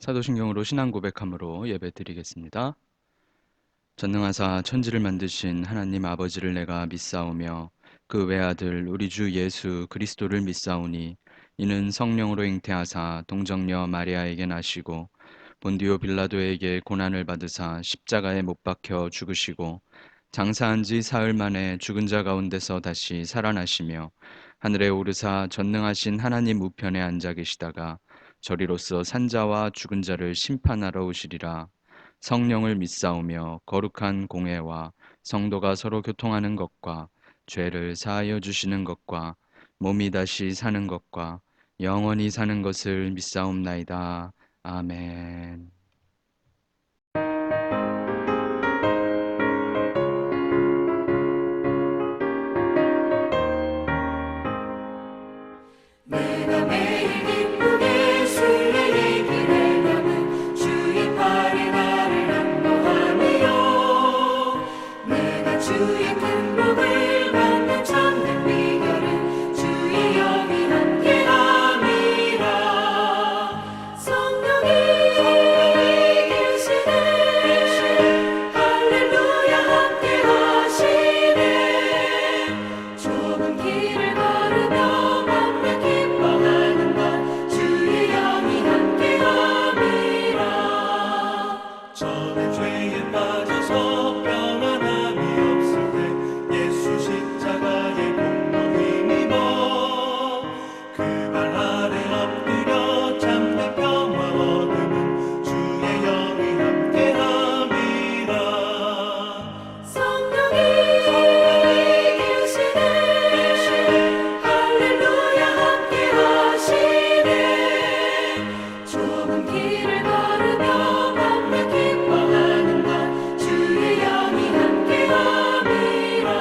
사도신경으로 신앙 고백함으로 예배드리겠습니다. 전능하사 천지를 만드신 하나님 아버지를 내가 믿사오며 그 외아들 우리 주 예수 그리스도를 믿사오니 이는 성령으로 잉태하사 동정녀 마리아에게 나시고 본디오 빌라도에게 고난을 받으사 십자가에 못 박혀 죽으시고 장사한 지 사흘 만에 죽은 자 가운데서 다시 살아나시며 하늘에 오르사 전능하신 하나님 우편에 앉아 계시다가 저리로서 산자와 죽은 자를 심판하러 오시리라. 성령을 믿사오며 거룩한 공회와 성도가 서로 교통하는 것과 죄를 사하여 주시는 것과 몸이 다시 사는 것과 영원히 사는 것을 믿사옵나이다. 아멘. 내가 매일 기쁘게 주의 얘기를 하면 주의 팔에 나를 안보하며 내가 주의 큰 복을 받는 참된 비결은 주의 영이 함께함이라. 성령이 계시네 할렐루야 함께하시네. 좁은 길을 걸으며 맘에 기뻐하는 것 주의 영이 함께함이라. 저는 죄에 빠져서 평안함이 없을 때 예수 십자가의 공로 힘입어 그 발 아래 엎드려 참된 평화 얻음은 주의 영이 함께함이라. 성령이 계시네 할렐루야 함께하시네. 좁은 길을 걸으며 맘에 기뻐하는 것 주의 영이 함께함이라.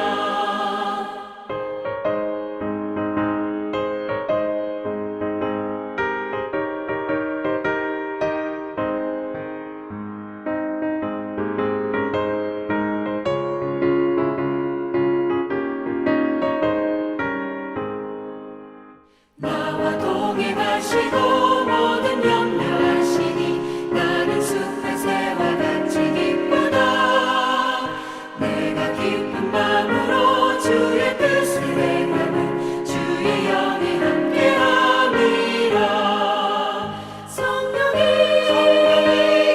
나와 동행하시고 모든 염려하시니 나는 숲의 새와 같이 기쁘다. 내가 기쁜 마음으로 주의 뜻을 행하면 주의 영이 함께함이라. 성령이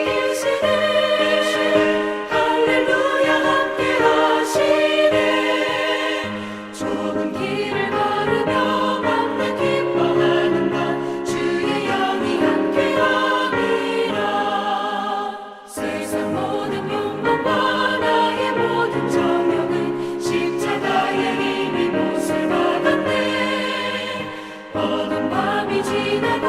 계시네 할렐루야 함께하시네. 좁은 길을 걸으며 맘에 기뻐하는 것 주의 영이 함께함이라. 세상 모든 욕망과 나의 모든 정욕은 십자가의 힘이 못을 받았네. 어두운 밤이 지나고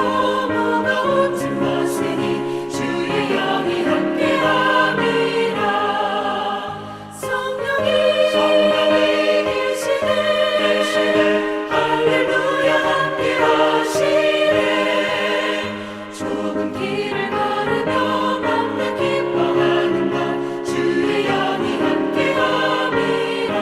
무거운 짐 벗으니 주의 영이 함께함이라. 성령이 계시네 할렐루야 함께하시네. 좁은 길을 걸으며 맘에 기뻐하는 것 주의 영이 함께함이라.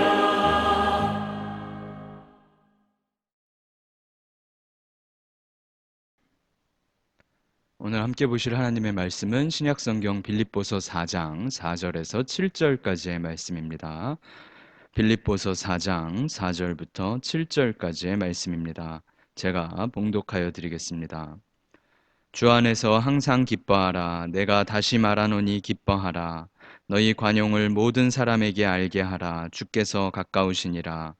오늘 함께 보실 하나님의 말씀은 신약성경 빌립보서 4장 4절에서 7절까지의 말씀입니다. 빌립보서 4장 4절부터 7절까지의 말씀입니다. 제가 봉독하여 드리겠습니다. 주 안에서 항상 기뻐하라. 내가 다시 말하노니 기뻐하라. 너희 관용을 모든 사람에게 알게 하라. 주께서 가까우시니라.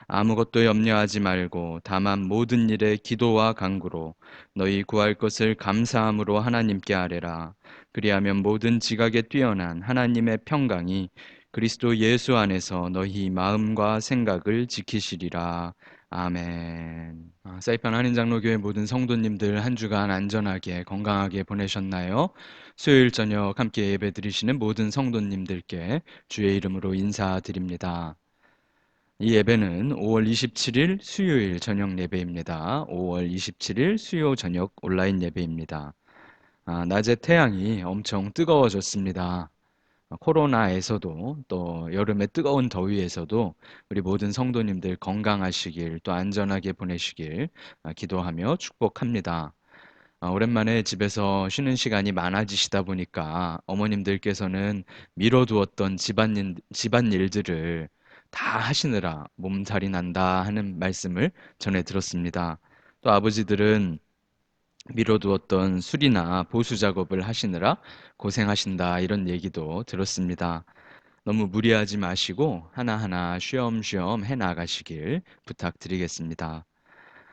아무것도 염려하지 말고 다만 모든 일에 기도와 간구로 너희 구할 것을 감사함으로 하나님께 아뢰라. 그리하면 모든 지각에 뛰어난 하나님의 평강이 그리스도 예수 안에서 너희 마음과 생각을 지키시리라. 아멘. 사이판 한인장로교회 모든 성도님들 한 주간 안전하게 건강하게 보내셨나요? 수요일 저녁 함께 예배 드리시는 모든 성도님들께 주의 이름으로 인사드립니다. 이 예배는 5월 27일 수요일 저녁 예배입니다. 5월 27일 수요 저녁 온라인 예배입니다. 낮에 태양이 엄청 뜨거워졌습니다. 코로나에서도 또 여름의 뜨거운 더위에서도 우리 모든 성도님들 건강하시길 또 안전하게 보내시길 기도하며 축복합니다. 오랜만에 집에서 쉬는 시간이 많아지시다 보니까 어머님들께서는 미뤄두었던 집안일들을 다 하시느라 몸살이 난다 하는 말씀을 전해 들었습니다. 또 아버지들은 미뤄두었던 수리나 보수 작업을 하시느라 고생하신다 이런 얘기도 들었습니다. 너무 무리하지 마시고 하나하나 쉬엄쉬엄 해 나가시길 부탁드리겠습니다.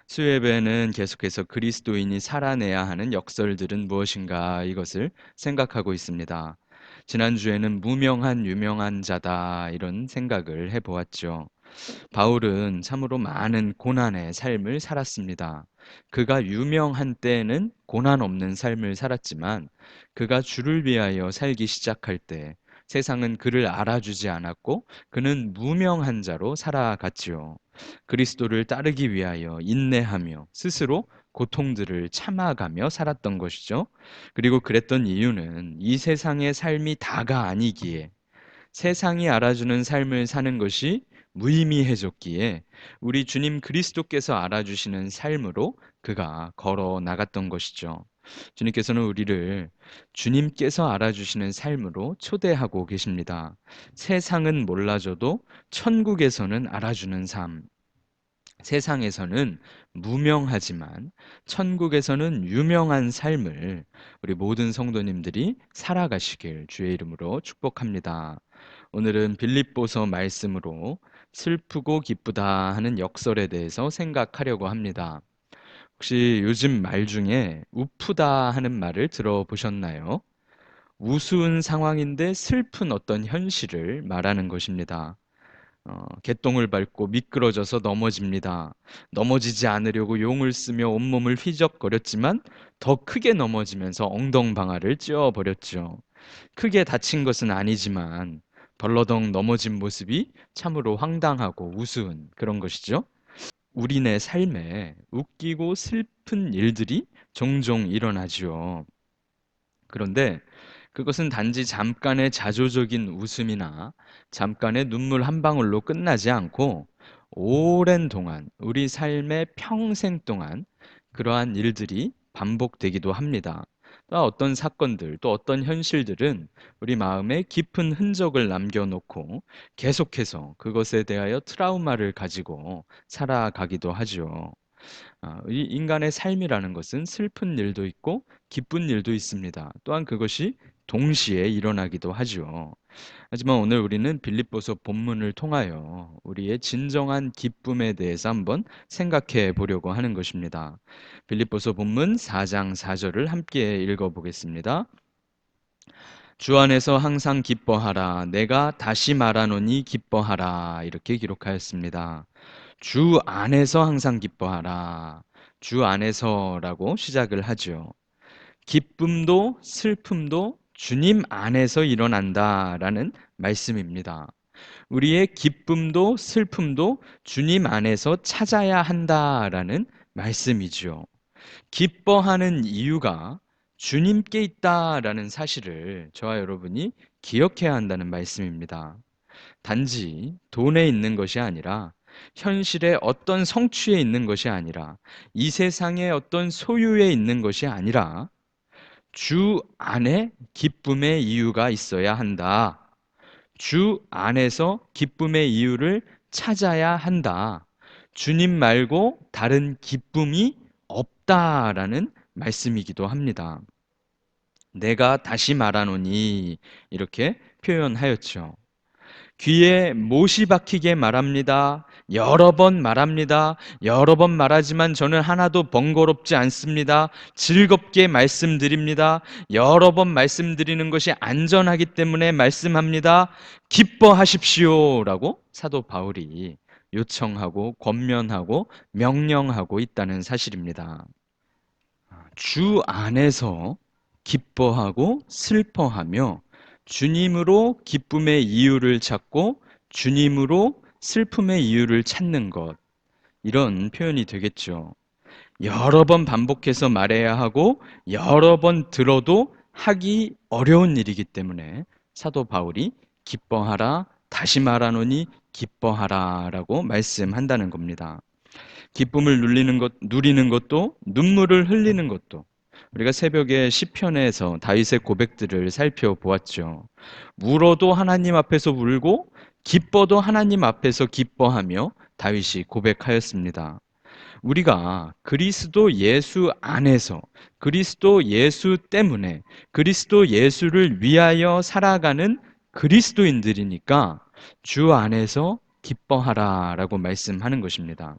수요예배는 계속해서 그리스도인이 살아내야 하는 역설들은 무엇인가 이것을 생각하고 있습니다. 지난주에는 무명한 유명한 자다 이런 생각을 해보았죠. 바울은 참으로 많은 고난의 삶을 살았습니다. 그가 유명한 때에는 고난 없는 삶을 살았지만 그가 주를 위하여 살기 시작할 때 세상은 그를 알아주지 않았고 그는 무명한 자로 살아갔지요. 그리스도를 따르기 위하여 인내하며 스스로 고통들을 참아가며 살았던 것이죠. 그리고 그랬던 이유는 이 세상의 삶이 다가 아니기에 세상이 알아주는 삶을 사는 것이 무의미해졌기에 우리 주님 그리스도께서 알아주시는 삶으로 그가 걸어 나갔던 것이죠. 주님께서는 우리를 주님께서 알아주시는 삶으로 초대하고 계십니다. 세상은 몰라줘도 천국에서는 알아주는 삶. 세상에서는 무명하지만 천국에서는 유명한 삶을 우리 모든 성도님들이 살아가시길 주의 이름으로 축복합니다. 오늘은 빌립보서 말씀으로 슬프고 기쁘다 하는 역설에 대해서 생각하려고 합니다. 혹시 요즘 말 중에 우프다 하는 말을 들어보셨나요? 우스운 상황인데 슬픈 어떤 현실을 말하는 것입니다. 개똥을 밟고 미끄러져서 넘어집니다. 넘어지지 않으려고 용을 쓰며 온몸을 휘적거렸지만 더 크게 넘어지면서 엉덩방아를 찧어버렸죠. 크게 다친 것은 아니지만 벌러덩 넘어진 모습이 참으로 황당하고 우스운 그런 것이죠. 우리네 삶에 웃기고 슬픈 일들이 종종 일어나지요. 그런데 그것은 단지 잠깐의 자조적인 웃음이나 잠깐의 눈물 한 방울로 끝나지 않고 오랜 동안 우리 삶의 평생 동안 그러한 일들이 반복되기도 합니다. 또 어떤 사건들, 또 어떤 현실들은 우리 마음에 깊은 흔적을 남겨놓고 계속해서 그것에 대하여 트라우마를 가지고 살아가기도 하죠. 이 인간의 삶이라는 것은 슬픈 일도 있고 기쁜 일도 있습니다. 또한 그것이 동시에 일어나기도 하죠. 하지만 오늘 우리는 빌립보서 본문을 통하여 우리의 진정한 기쁨에 대해서 한번 생각해 보려고 하는 것입니다. 빌립보서 본문 4장 4절을 함께 읽어 보겠습니다. 주 안에서 항상 기뻐하라. 내가 다시 말하노니 기뻐하라. 이렇게 기록하였습니다. 주 안에서 항상 기뻐하라. 주 안에서라고 시작을 하죠. 기쁨도 슬픔도 주님 안에서 일어난다라는 말씀입니다. 우리의 기쁨도 슬픔도 주님 안에서 찾아야 한다라는 말씀이지요. 기뻐하는 이유가 주님께 있다라는 사실을 저와 여러분이 기억해야 한다는 말씀입니다. 단지 돈에 있는 것이 아니라 현실의 어떤 성취에 있는 것이 아니라 이 세상의 어떤 소유에 있는 것이 아니라 주 안에 기쁨의 이유가 있어야 한다. 주 안에서 기쁨의 이유를 찾아야 한다. 주님 말고 다른 기쁨이 없다라는 말씀이기도 합니다. 내가 다시 말하노니 이렇게 표현하였죠. 귀에 못이 박히게 말합니다. 여러 번 말합니다. 여러 번 말하지만 저는 하나도 번거롭지 않습니다. 즐겁게 말씀드립니다. 여러 번 말씀드리는 것이 안전하기 때문에 말씀합니다. 기뻐하십시오. 라고 사도 바울이 요청하고 권면하고 명령하고 있다는 사실입니다. 주 안에서 기뻐하고 슬퍼하며 주님으로 기쁨의 이유를 찾고 주님으로 슬픔의 이유를 찾는 것. 이런 표현이 되겠죠. 여러 번 반복해서 말해야 하고 여러 번 들어도 하기 어려운 일이기 때문에 사도 바울이 기뻐하라, 다시 말하노니 기뻐하라 라고 말씀한다는 겁니다. 기쁨을 누리는 것도 눈물을 흘리는 것도 우리가 새벽에 시편에서 다윗의 고백들을 살펴보았죠. 울어도 하나님 앞에서 울고 기뻐도 하나님 앞에서 기뻐하며 다윗이 고백하였습니다. 우리가 그리스도 예수 안에서 그리스도 예수 때문에 그리스도 예수를 위하여 살아가는 그리스도인들이니까 주 안에서 기뻐하라라고 말씀하는 것입니다.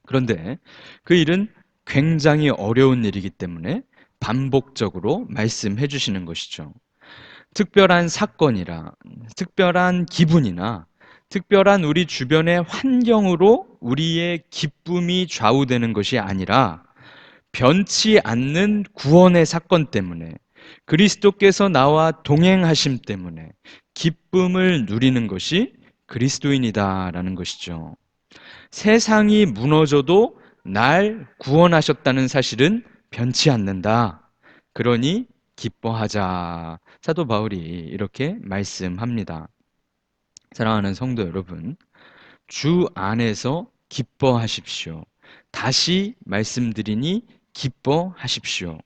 그런데 그 일은 굉장히 어려운 일이기 때문에 반복적으로 말씀해 주시는 것이죠. 특별한 사건이라, 특별한 기분이나 특별한 우리 주변의 환경으로 우리의 기쁨이 좌우되는 것이 아니라 변치 않는 구원의 사건 때문에 그리스도께서 나와 동행하심 때문에 기쁨을 누리는 것이 그리스도인이다라는 것이죠. 세상이 무너져도 날 구원하셨다는 사실은 변치 않는다. 그러니 기뻐하자. 사도 바울이 이렇게 말씀합니다. 사랑하는 성도 여러분, 주 안에서 기뻐하십시오. 다시 말씀드리니 기뻐하십시오.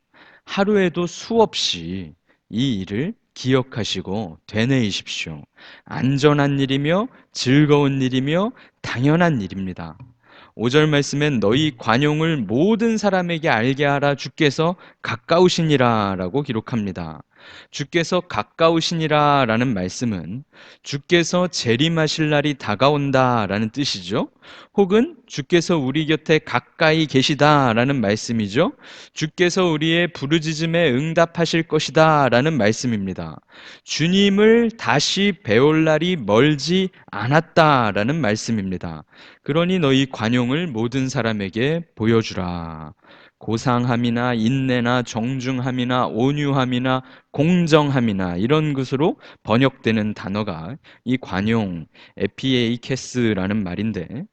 하루에도 수없이 이 일을 기억하시고 되뇌이십시오. 안전한 일이며 즐거운 일이며 당연한 일입니다. 5절 말씀엔 너희 관용을 모든 사람에게 알게 하라 주께서 가까우시니라 라고 기록합니다. 주께서 가까우시니라 라는 말씀은 주께서 재림하실 날이 다가온다 라는 뜻이죠. 혹은 주께서 우리 곁에 가까이 계시다 라는 말씀이죠. 주께서 우리의 부르짖음에 응답하실 것이다 라는 말씀입니다. 주님을 다시 배울 날이 멀지 않았다 라는 말씀입니다. 그러니 너희 관용을 모든 사람에게 보여주라. 고상함이나 인내나 정중함이나 온유함이나 공정함이나 이런 것으로 번역되는 단어가 이 관용, 에피에이케스라는 말인데,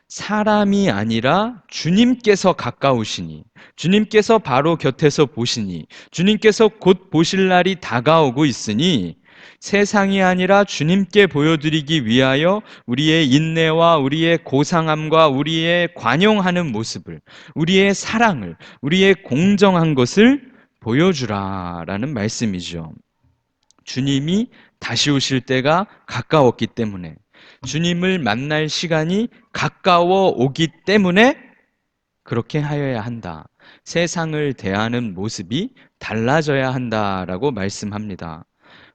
사람이 아니라 주님께서 가까우시니, 주님께서 바로 곁에서 보시니, 주님께서 곧 보실 날이 다가오고 있으니 세상이 아니라 주님께 보여드리기 위하여 우리의 인내와 우리의 고상함과 우리의 관용하는 모습을, 우리의 사랑을, 우리의 공정한 것을 보여주라라는 말씀이죠. 주님이 다시 오실 때가 가까웠기 때문에, 주님을 만날 시간이 가까워 오기 때문에 그렇게 하여야 한다. 세상을 대하는 모습이 달라져야 한다라고 말씀합니다.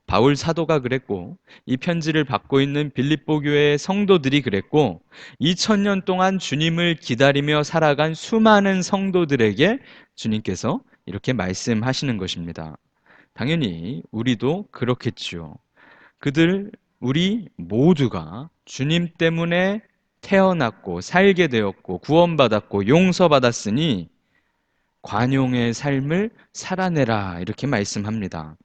바울 사도가 그랬고, 이 편지를 받고 있는 빌립보 교회의 성도들이 그랬고, 2000년 동안 주님을 기다리며 살아간 수많은 성도들에게 주님께서 이렇게 말씀하시는 것입니다. 당연히 우리도 그렇겠지요. 우리 모두가 주님 때문에 태어났고 살게 되었고 구원받았고 용서받았으니 관용의 삶을 살아내라 이렇게 말씀합니다.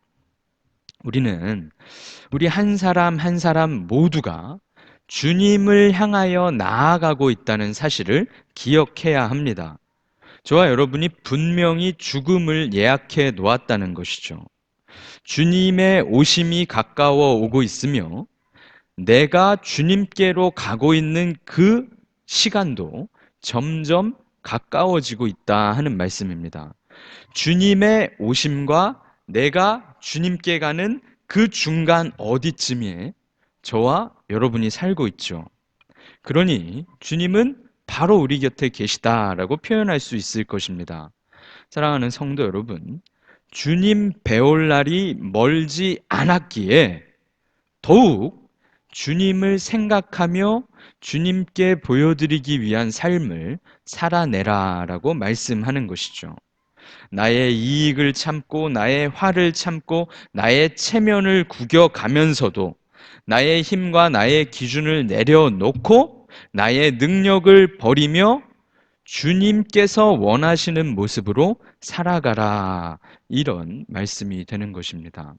우리 한 사람 한 사람 모두가 주님을 향하여 나아가고 있다는 사실을 기억해야 합니다. 저와 여러분이 분명히 죽음을 예약해 놓았다는 것이죠. 주님의 오심이 가까워 오고 있으며 내가 주님께로 가고 있는 그 시간도 점점 가까워지고 있다 하는 말씀입니다. 주님의 오심과 내가 주님께 가는 그 중간 어디쯤에 저와 여러분이 살고 있죠. 그러니 주님은 바로 우리 곁에 계시다라고 표현할 수 있을 것입니다. 사랑하는 성도 여러분, 주님 배울 날이 멀지 않았기에 더욱 주님을 생각하며 주님께 보여드리기 위한 삶을 살아내라라고 말씀하는 것이죠. 나의 이익을 참고 나의 화를 참고 나의 체면을 구겨가면서도 나의 힘과 나의 기준을 내려놓고 나의 능력을 버리며 주님께서 원하시는 모습으로 살아가라. 이런 말씀이 되는 것입니다.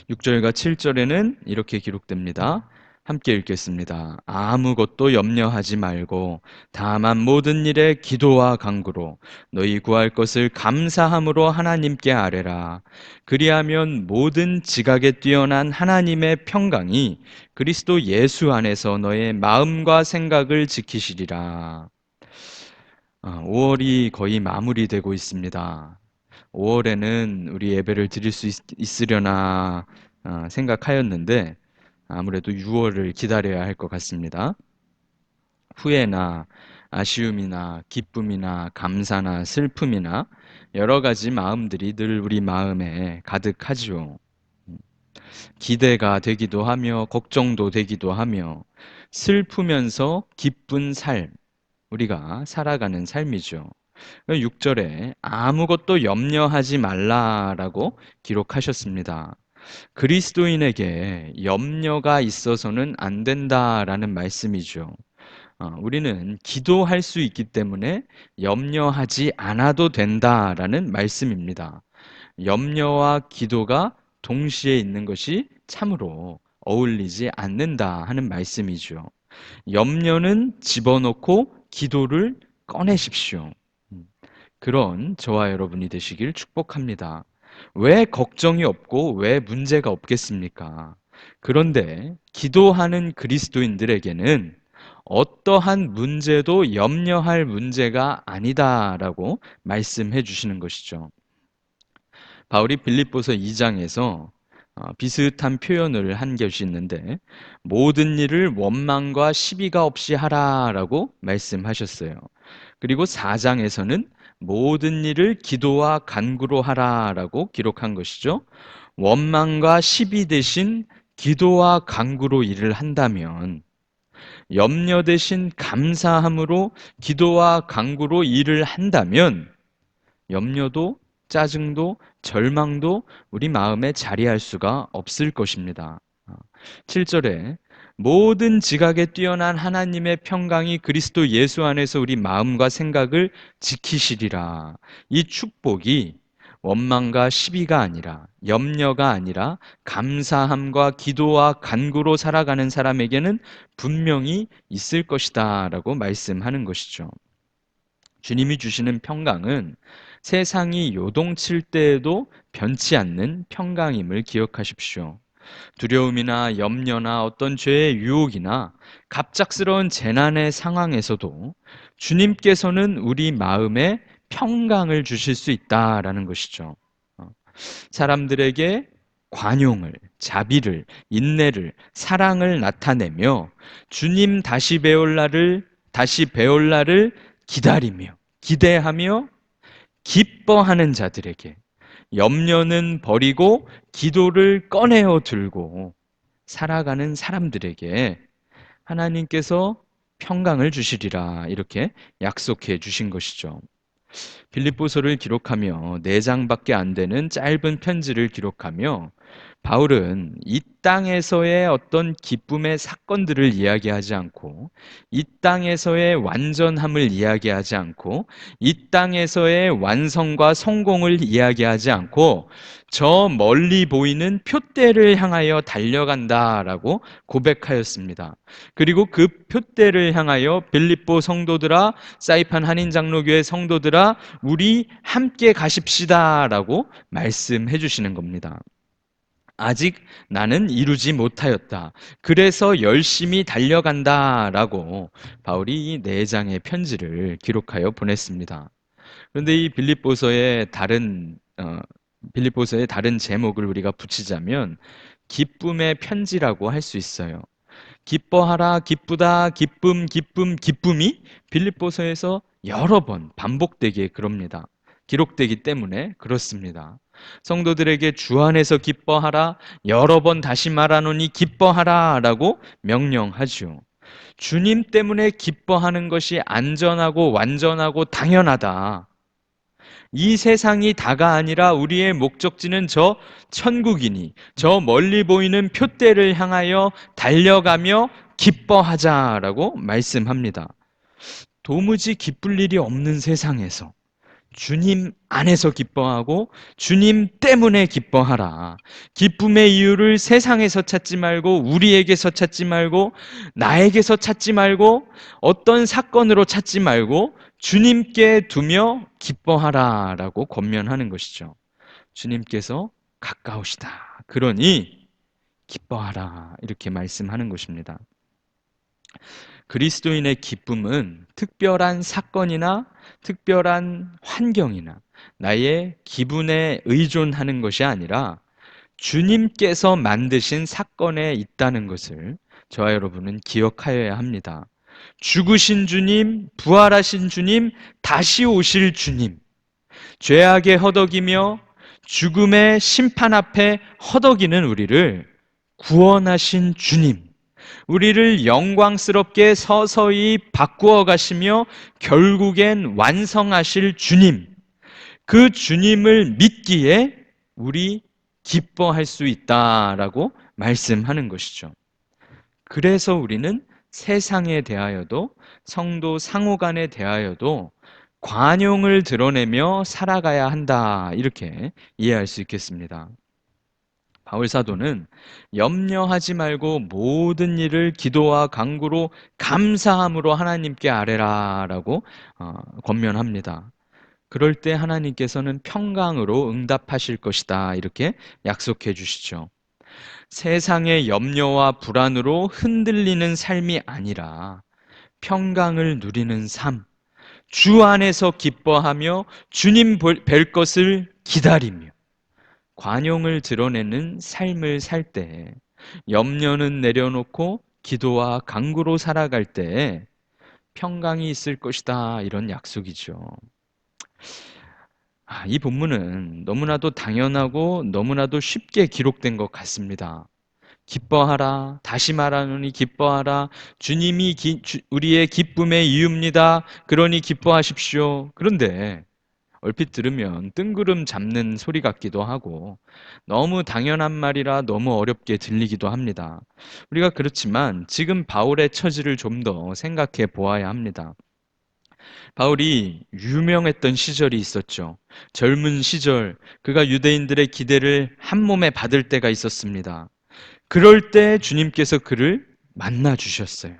6절과 7절에는 이렇게 기록됩니다. 함께 읽겠습니다. 아무것도 염려하지 말고 다만 모든 일에 기도와 간구로 너희 구할 것을 감사함으로 하나님께 아뢰라. 그리하면 모든 지각에 뛰어난 하나님의 평강이 그리스도 예수 안에서 너의 마음과 생각을 지키시리라. 5월이 거의 마무리되고 있습니다. 5월에는 우리 예배를 드릴 수 있으려나 생각하였는데 아무래도 6월을 기다려야 할 것 같습니다. 후회나 아쉬움이나 기쁨이나 감사나 슬픔이나 여러 가지 마음들이 늘 우리 마음에 가득하지요. 기대가 되기도 하며 걱정도 되기도 하며 슬프면서 기쁜 삶, 우리가 살아가는 삶이죠. 6절에 아무것도 염려하지 말라라고 기록하셨습니다. 그리스도인에게 염려가 있어서는 안 된다라는 말씀이죠. 우리는 기도할 수 있기 때문에 염려하지 않아도 된다라는 말씀입니다. 염려와 기도가 동시에 있는 것이 참으로 어울리지 않는다 하는 말씀이죠. 염려는 집어넣고 기도를 꺼내십시오. 음, 그런 저와 여러분이 되시길 축복합니다. 왜 걱정이 없고 왜 문제가 없겠습니까? 그런데 기도하는 그리스도인들에게는 어떠한 문제도 염려할 문제가 아니다라고 말씀해 주시는 것이죠. 바울이 빌립보서 2장에서 비슷한 표현을 한 것이 있는데 모든 일을 원망과 시비가 없이 하라라고 말씀하셨어요. 그리고 4장에서는 모든 일을 기도와 간구로 하라라고 기록한 것이죠. 원망과 시비 대신 기도와 간구로 일을 한다면 염려 대신 감사함으로 기도와 간구로 일을 한다면 염려도 짜증도 절망도 우리 마음에 자리할 수가 없을 것입니다. 7절에 모든 지각에 뛰어난 하나님의 평강이 그리스도 예수 안에서 우리 마음과 생각을 지키시리라. 이 축복이 원망과 시비가 아니라 염려가 아니라 감사함과 기도와 간구로 살아가는 사람에게는 분명히 있을 것이다라고 말씀하는 것이죠. 주님이 주시는 평강은 세상이 요동칠 때에도 변치 않는 평강임을 기억하십시오. 두려움이나 염려나 어떤 죄의 유혹이나 갑작스러운 재난의 상황에서도 주님께서는 우리 마음에 평강을 주실 수 있다라는 것이죠. 어, 사람들에게 관용을, 자비를, 인내를, 사랑을 나타내며 주님 다시 배울 날을 기다리며 기대하며 기뻐하는 자들에게 염려는 버리고 기도를 꺼내어 들고 살아가는 사람들에게 하나님께서 평강을 주시리라 이렇게 약속해 주신 것이죠. 빌립보서를 기록하며 4장밖에 안 되는 짧은 편지를 기록하며 바울은 이 땅에서의 어떤 기쁨의 사건들을 이야기하지 않고 이 땅에서의 완전함을 이야기하지 않고 이 땅에서의 완성과 성공을 이야기하지 않고 저 멀리 보이는 표대를 향하여 달려간다라고 고백하였습니다. 그리고 그 표대를 향하여 빌립보 성도들아, 사이판 한인장로교회 성도들아, 우리 함께 가십시다라고 말씀해 주시는 겁니다. 아직 나는 이루지 못하였다. 그래서 열심히 달려간다라고 바울이 이 4장의 편지를 기록하여 보냈습니다. 그런데 이 빌립보서의 다른 제목을 우리가 붙이자면 기쁨의 편지라고 할 수 있어요. 기뻐하라, 기쁘다, 기쁨, 기쁨, 기쁨이 빌립보서에서 여러 번 반복되게 그럽니다. 기록되기 때문에 그렇습니다. 성도들에게 주 안에서 기뻐하라, 여러 번 다시 말하노니 기뻐하라 라고 명령하죠. 주님 때문에 기뻐하는 것이 안전하고 완전하고 당연하다. 이 세상이 다가 아니라 우리의 목적지는 저 천국이니 저 멀리 보이는 표대를 향하여 달려가며 기뻐하자라고 말씀합니다. 도무지 기쁠 일이 없는 세상에서 주님 안에서 기뻐하고 주님 때문에 기뻐하라. 기쁨의 이유를 세상에서 찾지 말고 우리에게서 찾지 말고 나에게서 찾지 말고 어떤 사건으로 찾지 말고 주님께 두며 기뻐하라 라고 권면하는 것이죠. 주님께서 가까우시다. 그러니 기뻐하라 이렇게 말씀하는 것입니다. 그리스도인의 기쁨은 특별한 사건이나 특별한 환경이나 나의 기분에 의존하는 것이 아니라 주님께서 만드신 사건에 있다는 것을 저와 여러분은 기억하여야 합니다. 죽으신 주님, 부활하신 주님, 다시 오실 주님, 죄악에 허덕이며 죽음의 심판 앞에 허덕이는 우리를 구원하신 주님, 우리를 영광스럽게 서서히 바꾸어 가시며 결국엔 완성하실 주님, 그 주님을 믿기에 우리 기뻐할 수 있다라고 말씀하는 것이죠. 그래서 우리는 세상에 대하여도 성도 상호 간에 대하여도 관용을 드러내며 살아가야 한다. 이렇게 이해할 수 있겠습니다. 바울 사도는 염려하지 말고 모든 일을 기도와 간구로 감사함으로 하나님께 아뢰라라고 권면합니다. 그럴 때 하나님께서는 평강으로 응답하실 것이다. 이렇게 약속해 주시죠. 세상의 염려와 불안으로 흔들리는 삶이 아니라 평강을 누리는 삶, 주 안에서 기뻐하며 주님 뵐 것을 기다리며 관용을 드러내는 삶을 살 때, 염려는 내려놓고 기도와 간구로 살아갈 때 평강이 있을 것이다. 이런 약속이죠. 이 본문은 너무나도 당연하고 너무나도 쉽게 기록된 것 같습니다. 기뻐하라. 다시 말하노니 기뻐하라. 주님이 우리의 기쁨의 이유입니다. 그러니 기뻐하십시오. 그런데 얼핏 들으면 뜬구름 잡는 소리 같기도 하고 너무 당연한 말이라 너무 어렵게 들리기도 합니다. 우리가 그렇지만 지금 바울의 처지를 좀 더 생각해 보아야 합니다. 바울이 유명했던 시절이 있었죠. 젊은 시절 그가 유대인들의 기대를 한 몸에 받을 때가 있었습니다. 그럴 때 주님께서 그를 만나 주셨어요.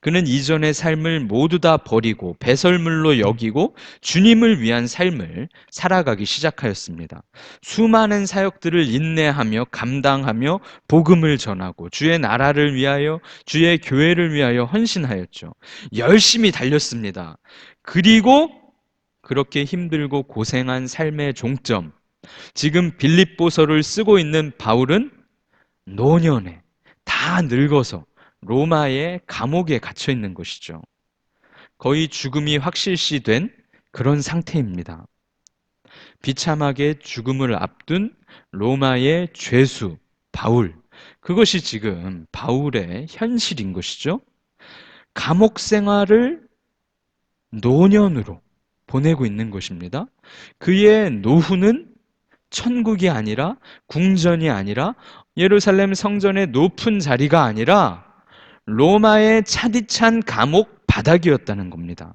그는 이전의 삶을 모두 다 버리고 배설물로 여기고 주님을 위한 삶을 살아가기 시작하였습니다. 수많은 사역들을 인내하며 감당하며 복음을 전하고 주의 나라를 위하여 주의 교회를 위하여 헌신하였죠. 열심히 달렸습니다. 그리고 그렇게 힘들고 고생한 삶의 종점, 지금 빌립보서를 쓰고 있는 바울은 노년에 다 늙어서 로마의 감옥에 갇혀 있는 것이죠. 거의 죽음이 확실시된 그런 상태입니다. 비참하게 죽음을 앞둔 로마의 죄수 바울, 그것이 지금 바울의 현실인 것이죠. 감옥 생활을 노년으로 보내고 있는 것입니다. 그의 노후는 천국이 아니라 궁전이 아니라 예루살렘 성전의 높은 자리가 아니라 로마의 차디찬 감옥 바닥이었다는 겁니다.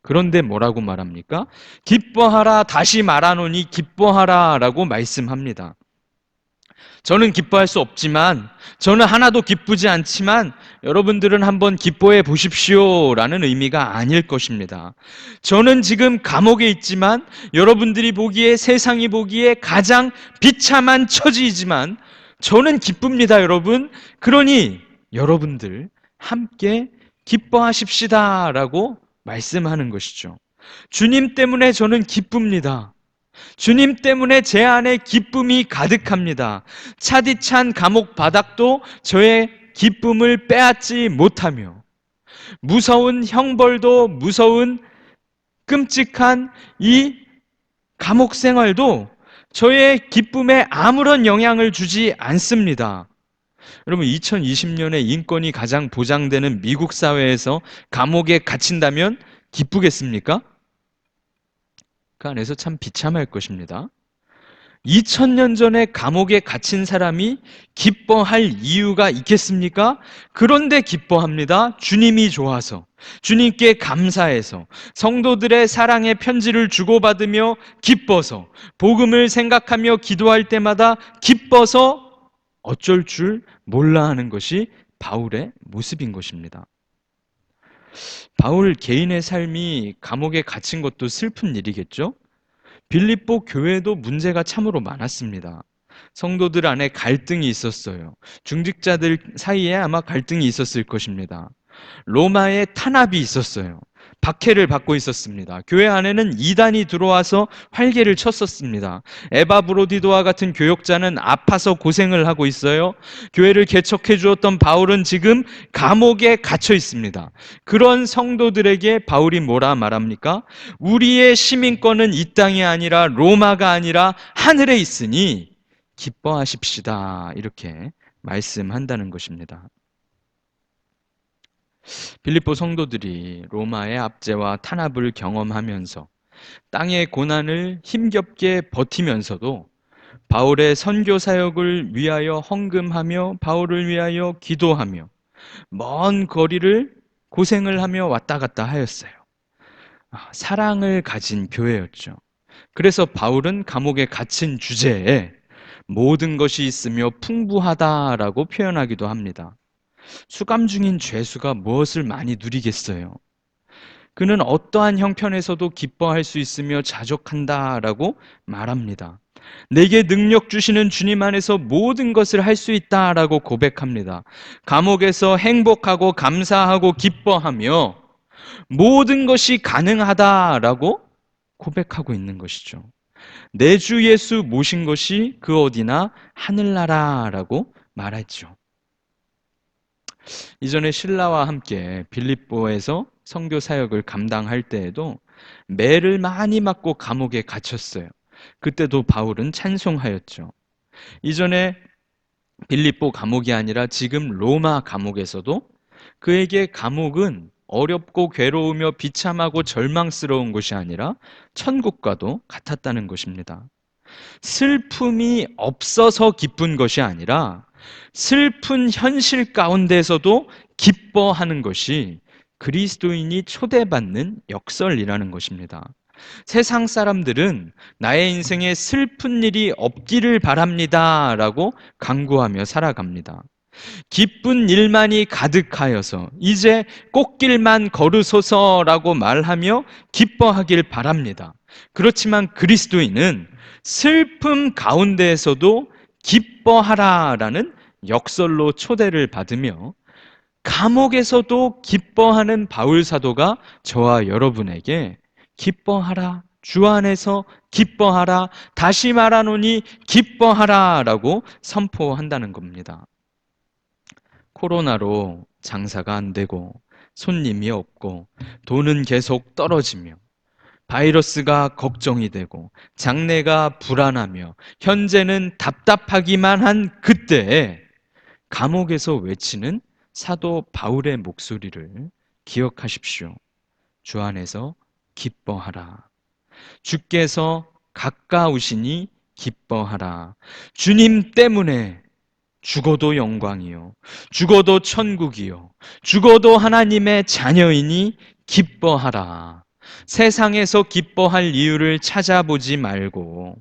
그런데 뭐라고 말합니까? 기뻐하라, 다시 말하노니 기뻐하라 라고 말씀합니다. 저는 기뻐할 수 없지만, 저는 하나도 기쁘지 않지만 여러분들은 한번 기뻐해 보십시오 라는 의미가 아닐 것입니다. 저는 지금 감옥에 있지만 여러분들이 보기에, 세상이 보기에 가장 비참한 처지이지만 저는 기쁩니다, 여러분. 그러니 여러분들 함께 기뻐하십시다 라고 말씀하는 것이죠. 주님 때문에 저는 기쁩니다. 주님 때문에 제 안에 기쁨이 가득합니다. 차디찬 감옥 바닥도 저의 기쁨을 빼앗지 못하며, 무서운 형벌도, 무서운 끔찍한 이 감옥 생활도 저의 기쁨에 아무런 영향을 주지 않습니다. 여러분, 2020년에 인권이 가장 보장되는 미국 사회에서 감옥에 갇힌다면 기쁘겠습니까? 그 안에서 참 비참할 것입니다. 2000년 전에 감옥에 갇힌 사람이 기뻐할 이유가 있겠습니까? 그런데 기뻐합니다. 주님이 좋아서, 주님께 감사해서, 성도들의 사랑의 편지를 주고받으며 기뻐서, 복음을 생각하며 기도할 때마다 기뻐서 어쩔 줄 몰라 하는 것이 바울의 모습인 것입니다. 바울 개인의 삶이 감옥에 갇힌 것도 슬픈 일이겠죠? 빌립보 교회도 문제가 참으로 많았습니다. 성도들 안에 갈등이 있었어요. 중직자들 사이에 아마 갈등이 있었을 것입니다. 로마에 탄압이 있었어요. 박해를 받고 있었습니다. 교회 안에는 이단이 들어와서 활개를 쳤었습니다. 에바 브로디도와 같은 교역자는 아파서 고생을 하고 있어요. 교회를 개척해 주었던 바울은 지금 감옥에 갇혀 있습니다. 그런 성도들에게 바울이 뭐라 말합니까? 우리의 시민권은 이 땅이 아니라 로마가 아니라 하늘에 있으니 기뻐하십시다. 이렇게 말씀한다는 것입니다. 빌립보 성도들이 로마의 압제와 탄압을 경험하면서 땅의 고난을 힘겹게 버티면서도 바울의 선교 사역을 위하여 헌금하며 바울을 위하여 기도하며 먼 거리를 고생을 하며 왔다 갔다 하였어요. 사랑을 가진 교회였죠. 그래서 바울은 감옥에 갇힌 주제에 모든 것이 있으며 풍부하다라고 표현하기도 합니다. 수감 중인 죄수가 무엇을 많이 누리겠어요? 그는 어떠한 형편에서도 기뻐할 수 있으며 자족한다라고 말합니다. 내게 능력 주시는 주님 안에서 모든 것을 할 수 있다라고 고백합니다. 감옥에서 행복하고 감사하고 기뻐하며 모든 것이 가능하다라고 고백하고 있는 것이죠. 내 주 예수 모신 것이 그 어디나 하늘나라라고 말했죠. 이전에 신라와 함께 빌립보에서 선교 사역을 감당할 때에도 매를 많이 맞고 감옥에 갇혔어요. 그때도 바울은 찬송하였죠. 이전에 빌립보 감옥이 아니라 지금 로마 감옥에서도 그에게 감옥은 어렵고 괴로우며 비참하고 절망스러운 것이 아니라 천국과도 같았다는 것입니다. 슬픔이 없어서 기쁜 것이 아니라 슬픈 현실 가운데서도 기뻐하는 것이 그리스도인이 초대받는 역설이라는 것입니다. 세상 사람들은 나의 인생에 슬픈 일이 없기를 바랍니다 라고 간구하며 살아갑니다. 기쁜 일만이 가득하여서 이제 꽃길만 걸으소서라고 말하며 기뻐하길 바랍니다. 그렇지만 그리스도인은 슬픔 가운데에서도 기뻐하라라는 역설로 초대를 받으며 감옥에서도 기뻐하는 바울 사도가 저와 여러분에게 기뻐하라, 주 안에서 기뻐하라, 다시 말하노니 기뻐하라라고 선포한다는 겁니다. 코로나로 장사가 안 되고 손님이 없고 돈은 계속 떨어지며 바이러스가 걱정이 되고 장래가 불안하며 현재는 답답하기만 한 그때에 감옥에서 외치는 사도 바울의 목소리를 기억하십시오. 주 안에서 기뻐하라. 주께서 가까우시니 기뻐하라. 주님 때문에 죽어도 영광이요, 죽어도 천국이요, 죽어도 하나님의 자녀이니 기뻐하라. 세상에서 기뻐할 이유를 찾아보지 말고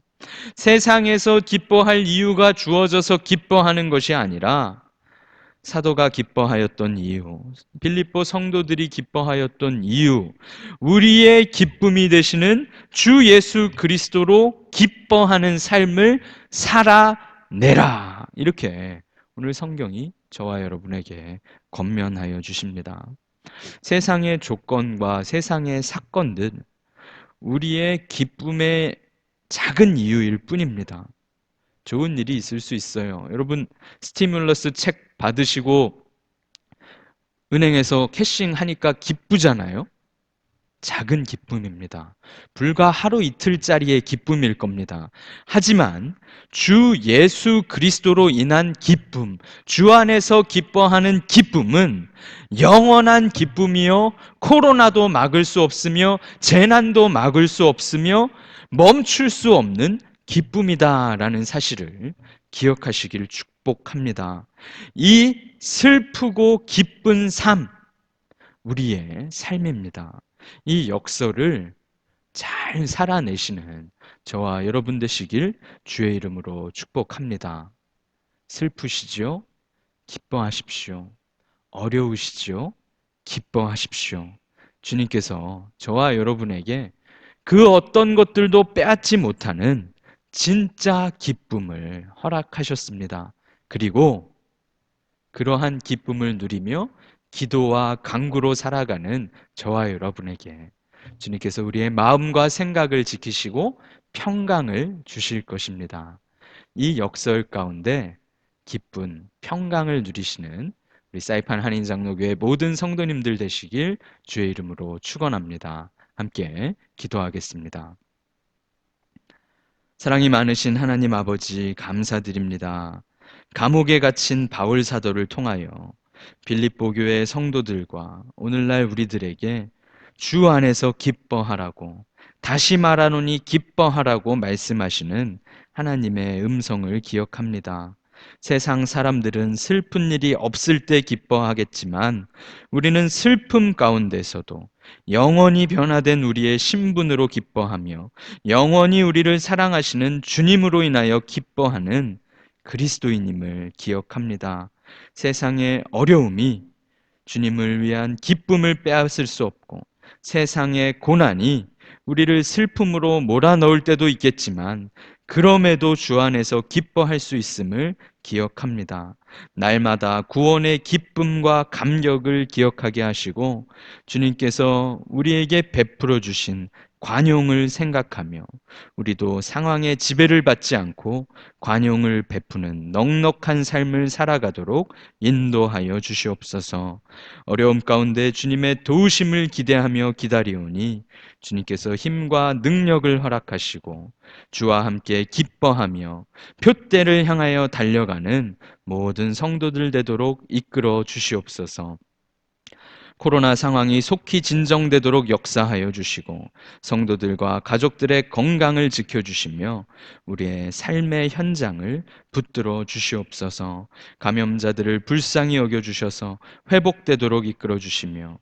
세상에서 기뻐할 이유가 주어져서 기뻐하는 것이 아니라 사도가 기뻐하였던 이유, 빌립보 성도들이 기뻐하였던 이유, 우리의 기쁨이 되시는 주 예수 그리스도로 기뻐하는 삶을 살아내라. 이렇게 오늘 성경이 저와 여러분에게 권면하여 주십니다. 세상의 조건과 세상의 사건들, 우리의 기쁨의 작은 이유일 뿐입니다. 좋은 일이 있을 수 있어요. 여러분 스티뮬러스 책 받으시고 은행에서 캐싱 하니까 기쁘잖아요. 작은 기쁨입니다. 불과 하루 이틀짜리의 기쁨일 겁니다. 하지만 주 예수 그리스도로 인한 기쁨, 주 안에서 기뻐하는 기쁨은 영원한 기쁨이요, 코로나도 막을 수 없으며 재난도 막을 수 없으며 멈출 수 없는 기쁨이다라는 사실을 기억하시기를 축복합니다. 이 슬프고 기쁜 삶, 우리의 삶입니다. 이 역설을 잘 살아내시는 저와 여러분 되시길 주의 이름으로 축복합니다. 슬프시죠? 기뻐하십시오. 어려우시죠? 기뻐하십시오. 주님께서 저와 여러분에게 그 어떤 것들도 빼앗지 못하는 진짜 기쁨을 허락하셨습니다. 그리고 그러한 기쁨을 누리며 기도와 간구로 살아가는 저와 여러분에게 주님께서 우리의 마음과 생각을 지키시고 평강을 주실 것입니다. 이 역설 가운데 기쁜 평강을 누리시는 우리 사이판 한인장로교회 모든 성도님들 되시길 주의 이름으로 축원합니다. 함께 기도하겠습니다. 사랑이 많으신 하나님 아버지 감사드립니다. 감옥에 갇힌 바울 사도를 통하여 빌립보 교회 성도들과 오늘날 우리들에게 주 안에서 기뻐하라고, 다시 말하노니 기뻐하라고 말씀하시는 하나님의 음성을 기억합니다. 세상 사람들은 슬픈 일이 없을 때 기뻐하겠지만 우리는 슬픔 가운데서도 영원히 변화된 우리의 신분으로 기뻐하며 영원히 우리를 사랑하시는 주님으로 인하여 기뻐하는 그리스도인임을 기억합니다. 세상의 어려움이 주님을 위한 기쁨을 빼앗을 수 없고 세상의 고난이 우리를 슬픔으로 몰아넣을 때도 있겠지만 그럼에도 주 안에서 기뻐할 수 있음을 기억합니다. 날마다 구원의 기쁨과 감격을 기억하게 하시고 주님께서 우리에게 베풀어 주신 관용을 생각하며 우리도 상황의 지배를 받지 않고 관용을 베푸는 넉넉한 삶을 살아가도록 인도하여 주시옵소서. 어려움 가운데 주님의 도우심을 기대하며 기다리오니 주님께서 힘과 능력을 허락하시고 주와 함께 기뻐하며 표대를 향하여 달려가는 모든 성도들 되도록 이끌어 주시옵소서. 코로나 상황이 속히 진정되도록 역사하여 주시고 성도들과 가족들의 건강을 지켜주시며 우리의 삶의 현장을 붙들어 주시옵소서. 감염자들을 불쌍히 여겨주셔서 회복되도록 이끌어 주시며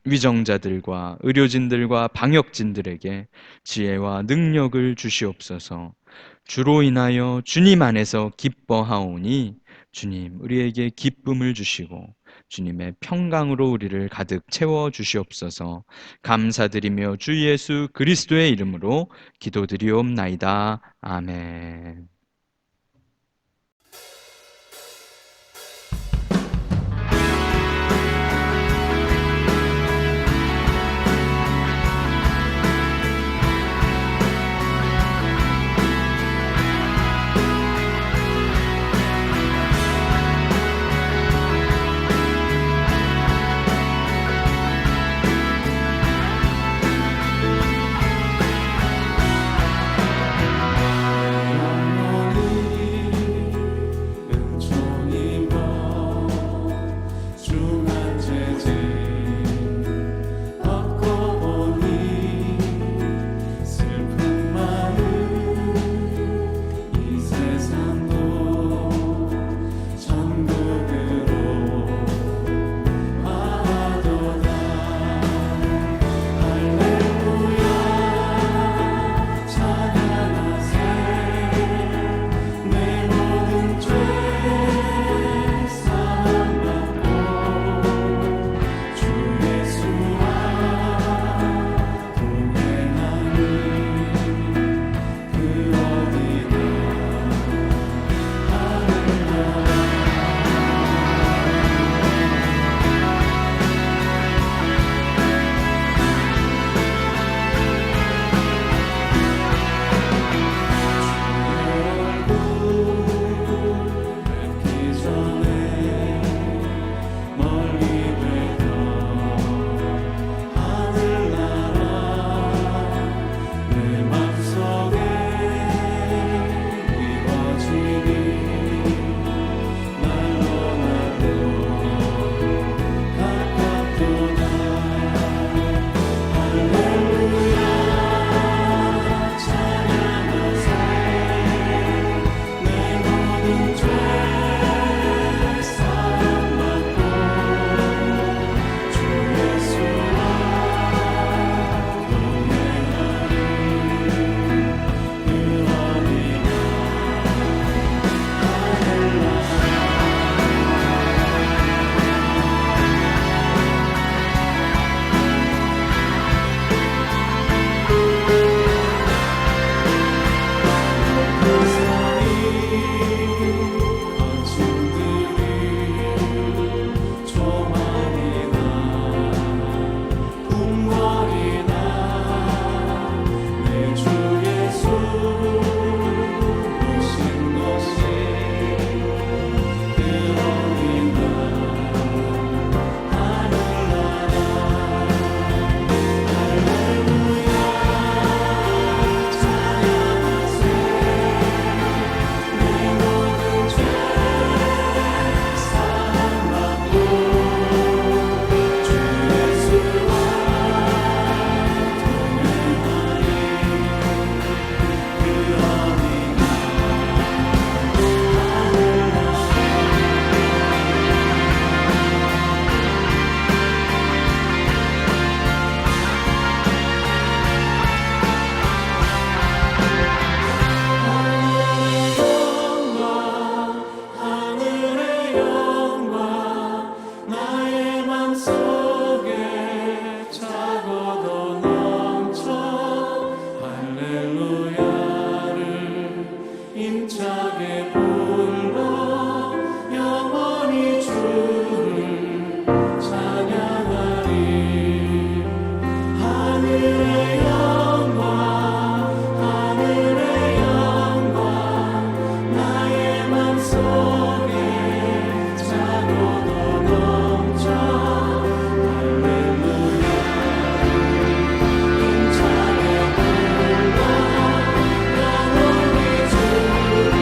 위정자들과 의료진들과 방역진들에게 지혜와 능력을 주시옵소서. 주로 인하여 주님 안에서 기뻐하오니 주님 우리에게 기쁨을 주시고 주님의 평강으로 우리를 가득 채워 주시옵소서. 감사드리며 주 예수 그리스도의 이름으로 기도드리옵나이다. 아멘. 힘차게 불러 영원히 주를 찬양하리. 하늘의 영광 하늘의 영광 나의 맘속에 찬호도 넘쳐 할렐루야. 힘차게 불러 영원히 주를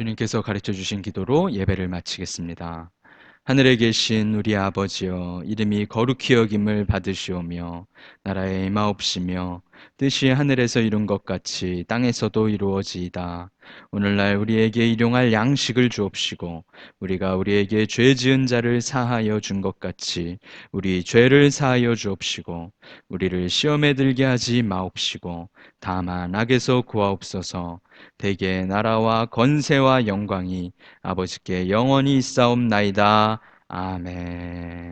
주님께서 가르쳐 주신 기도로 예배를 마치겠습니다. 하늘에 계신 우리 아버지여, 이름이 거룩히 여김을 받으시오며 나라의 임하옵시며 뜻이 하늘에서 이룬 것 같이 땅에서도 이루어지이다. 오늘날 우리에게 일용할 양식을 주옵시고 우리가 우리에게 죄 지은 자를 사하여 준 것 같이 우리 죄를 사하여 주옵시고 우리를 시험에 들게 하지 마옵시고 다만 악에서 구하옵소서. 대개 나라와 건세와 영광이 아버지께 영원히 있사옵나이다. 아멘.